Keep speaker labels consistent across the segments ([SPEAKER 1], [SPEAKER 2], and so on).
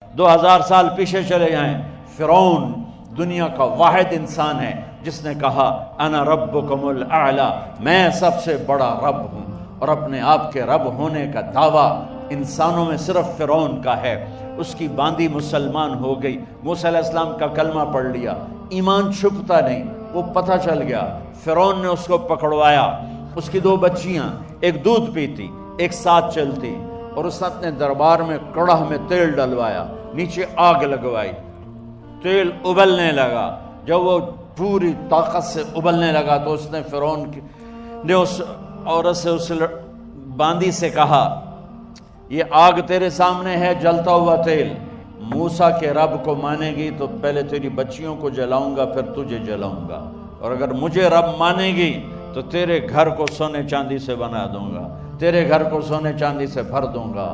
[SPEAKER 1] 2000 سال پیچھے چلے جائیں، فرعون دنیا کا واحد انسان ہے جس نے کہا انا ربکم الاعلی، میں سب سے بڑا رب ہوں، اور اپنے آپ کے رب ہونے کا دعویٰ انسانوں میں صرف فرعون کا ہے۔ اس کی باندی مسلمان ہو گئی، موسیٰ علیہ السلام کا کلمہ پڑھ لیا، ایمان چھپتا نہیں، وہ پتہ چل گیا۔ فرعون نے اس کو پکڑوایا، اس کی 2 بچیاں، ایک دودھ پیتی ایک ساتھ چلتی، اور اس نے اپنے دربار میں کڑاہ میں تیل ڈلوایا، نیچے آگ لگوائی، تیل ابلنے لگا۔ جب وہ پوری طاقت سے ابلنے لگا تو اس نے فرعون نے اس عورت سے، اس باندی سے کہا یہ آگ تیرے سامنے ہے، جلتا ہوا تیل، موسیٰ کے رب کو مانے گی تو پہلے تیری بچیوں کو جلاؤں گا پھر تجھے جلاؤں گا، اور اگر مجھے رب مانے گی تو تیرے گھر کو سونے چاندی سے بنا دوں گا، تیرے گھر کو سونے چاندی سے بھر دوں گا۔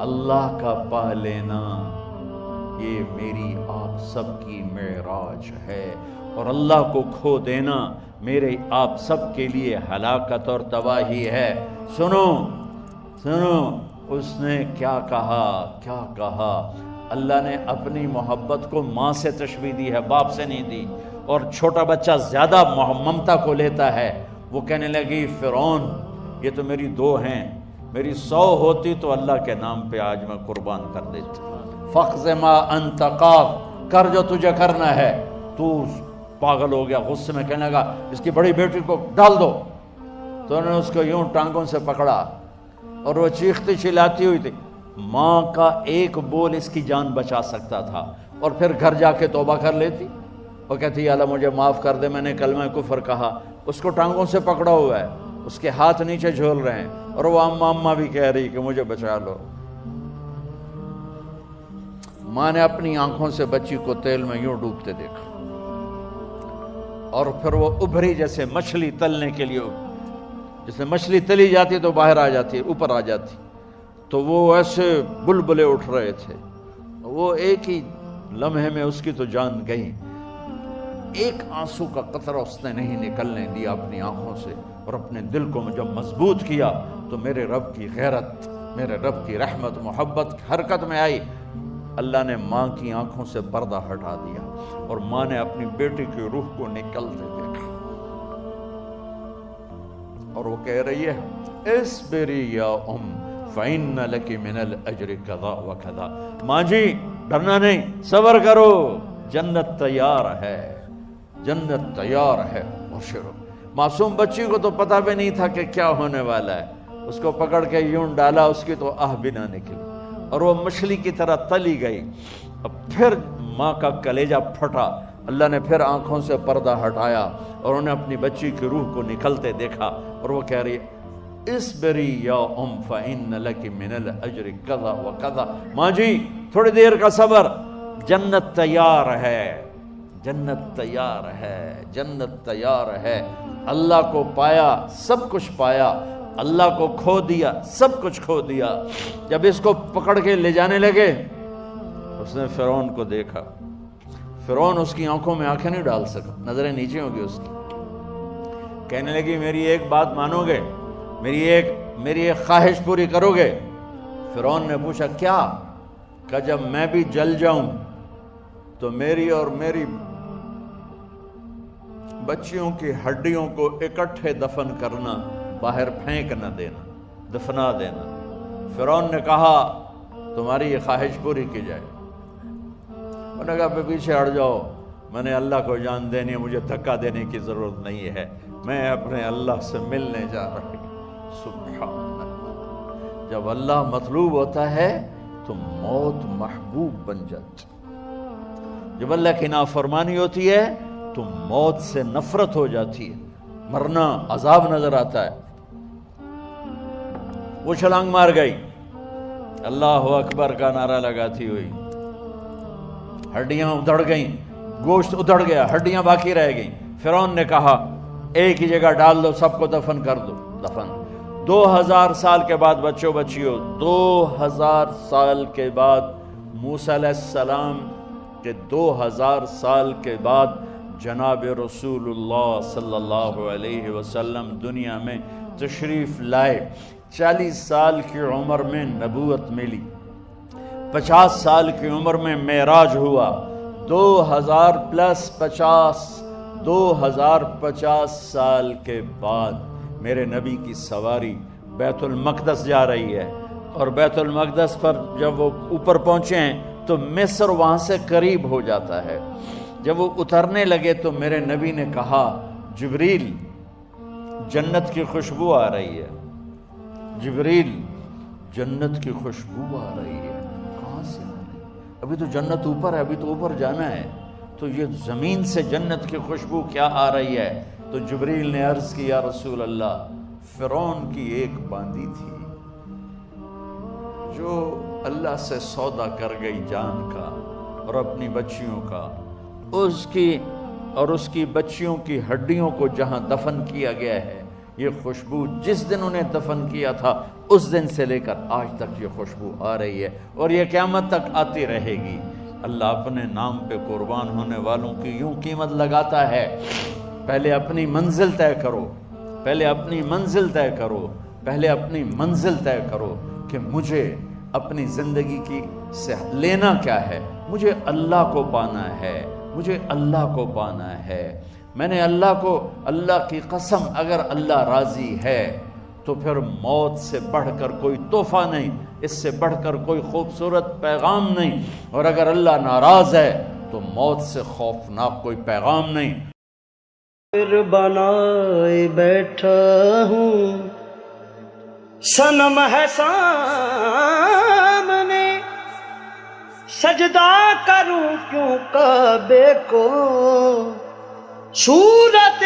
[SPEAKER 1] اللہ کا پا لینا یہ میری آپ سب کی معراج ہے، اور اللہ کو کھو دینا میرے آپ سب کے لیے ہلاکت اور تباہی ہے۔ سنو سنو، اس نے کیا کہا؟ اللہ نے اپنی محبت کو ماں سے تشبیہ دی ہے، باپ سے نہیں دی، اور چھوٹا بچہ زیادہ ممتا کو لیتا ہے۔ وہ کہنے لگی فرعون یہ تو میری 2 ہیں، میری 100 ہوتی تو اللہ کے نام پہ آج میں قربان کر دیتی۔ فَقْضِ مَا أَنْتَ قَاضٍ، کر جو تجھے کرنا ہے۔ تو پاگل ہو گیا، غصے میں کہنے لگا اس کی بڑی بیٹی کو ڈال دو۔ تو انہوں نے اس کو یوں ٹانگوں سے پکڑا اور وہ چیختی چلاتی ہوئی تھی۔ ماں کا ایک بول اس کی جان بچا سکتا تھا، اور پھر گھر جا کے توبہ کر لیتی، وہ کہتی یا اللہ مجھے معاف کر دے، میں نے کلمہ کفر کہا۔ اس کو ٹانگوں سے پکڑا ہوا ہے، اس کے ہاتھ نیچے جھول رہے ہیں، اور وہ اماں بھی کہہ رہی کہ مجھے بچا لو۔ ماں نے اپنی آنکھوں سے بچی کو تیل میں یوں ڈوبتے دیکھا، اور پھر وہ ابھری جیسے مچھلی تلنے کے لیے، جیسے مچھلی تلی جاتی تو باہر آ جاتی، اوپر آ جاتی، تو وہ ایسے بلبلے اٹھ رہے تھے۔ وہ ایک ہی لمحے میں اس کی تو جان گئی، ایک آنسو کا قطرہ اس نے نہیں نکلنے دیا اپنی آنکھوں سے، اور اپنے دل کو جب مضبوط کیا تو میرے رب کی غیرت، میرے رب کی رحمت محبت حرکت میں آئی۔ اللہ نے ماں کی آنکھوں سے پردہ ہٹا دیا، اور ماں نے اپنی بیٹی کی روح کو نکلتے دیکھا، اور وہ کہہ رہی ہے اصبری یا ام فإن لک من الأجر کذا وکذا، ماں جی ڈرنا نہیں، صبر کرو، جنت تیار ہے، جنت تیار ہے، بشرو۔ معصوم بچی کو تو پتہ بھی نہیں تھا کہ کیا ہونے والا ہے، اس کو پکڑ کے یوں ڈالا، اس کی تو آہ بھی نہ نکلی، اور وہ مچھلی کی طرح تلی گئی۔ اب پھر ماں کا کلیجہ پھٹا، اللہ نے پھر آنکھوں سے پردہ ہٹایا، اور انہیں اپنی بچی کی روح کو نکلتے دیکھا، اور وہ کہہ رہی ہے اصبری یا ام فإن لک من الأجر کذا وکذا، ماں جی تھوڑی دیر کا صبر، جنت تیار ہے، جنت تیار ہے، جنت تیار ہے۔ اللہ کو پایا سب کچھ پایا، اللہ کو کھو دیا سب کچھ کھو دیا۔ جب اس کو پکڑ کے لے جانے لگے، اس نے فرعون کو دیکھا، فرعون اس کی آنکھوں میں آنکھیں نہیں ڈال سکا، نظریں نیچے ہوگی اس کی۔ کہنے لگی میری ایک بات مانو گے، میری ایک خواہش پوری کرو گے؟ فرعون نے پوچھا کیا؟ کہ جب میں بھی جل جاؤں تو میری اور میری بچیوں کی ہڈیوں کو اکٹھے دفن کرنا، باہر پھینک نہ دینا، دفنا دینا۔ فرعون نے کہا تمہاری یہ خواہش پوری کی جائے۔ انہوں نے کہا پیچھے ہٹ جاؤ، میں نے اللہ کو جان دینی ہے، مجھے دھکا دینے کی ضرورت نہیں ہے، میں اپنے اللہ سے ملنے جا رہا ہوں۔ سبحان اللہ، جب اللہ مطلوب ہوتا ہے تو موت محبوب بن جاتی، جب اللہ کی نافرمانی ہوتی ہے تو موت سے نفرت ہو جاتی ہے، مرنا عذاب نظر آتا ہے۔ وہ چھلانگ مار گئی، اللہ اکبر کا نعرہ لگاتی ہوئی، ہڈیاں ادھڑ گئیں، گوشت ادھڑ گیا، ہڈیاں باقی رہ گئیں۔ فرعون نے کہا ایک ہی جگہ ڈال دو، سب کو دفن کر دو، دفن۔ 2000 سال کے بعد بچوں بچیوں، 2000 سال کے بعد موسیٰ علیہ السلام کے 2000 سال کے بعد جناب رسول اللہ صلی اللہ علیہ وسلم دنیا میں تشریف لائے۔ 40 سال کی عمر میں نبوت ملی، 50 سال کی عمر میں معراج ہوا، 2000 پلس 50 2050 سال کے بعد میرے نبی کی سواری بیت المقدس جا رہی ہے، اور بیت المقدس پر جب وہ اوپر پہنچے ہیں تو مصر وہاں سے قریب ہو جاتا ہے۔ جب وہ اترنے لگے تو میرے نبی نے کہا، جبریل جنت کی خوشبو آ رہی ہے، جبریل جنت کی خوشبو آ رہی ہے۔ کہاں سے آ رہی ہے؟ ابھی تو جنت اوپر ہے، ابھی تو اوپر جانا ہے، تو یہ زمین سے جنت کی خوشبو کیا آ رہی ہے؟ تو جبریل نے عرض کی، یا رسول اللہ، فرعون کی ایک باندی تھی جو اللہ سے سودا کر گئی جان کا اور اپنی بچیوں کا، اس کی بچیوں کی ہڈیوں کو جہاں دفن کیا گیا ہے، یہ خوشبو جس دن انہیں دفن کیا تھا اس دن سے لے کر آج تک یہ خوشبو آ رہی ہے، اور یہ قیامت تک آتی رہے گی۔ اللہ اپنے نام پہ قربان ہونے والوں کی یوں قیمت لگاتا ہے، پہلے اپنی منزل طے کرو، پہلے اپنی منزل طے کرو، پہلے اپنی منزل طے کرو کہ مجھے اپنی زندگی کی سے لینا کیا ہے۔ مجھے اللہ کو پانا ہے، مجھے اللہ کو پانا ہے۔ میں نے اللہ کی قسم، اگر اللہ راضی ہے تو پھر موت سے بڑھ کر کوئی تحفہ نہیں، اس سے بڑھ کر کوئی خوبصورت پیغام نہیں، اور اگر اللہ ناراض ہے تو موت سے خوفناک کوئی پیغام نہیں۔
[SPEAKER 2] پھر بنائے بیٹھا ہوں صنم ہے سامنے، سجدہ کروں کیوں کعبے کو، صورت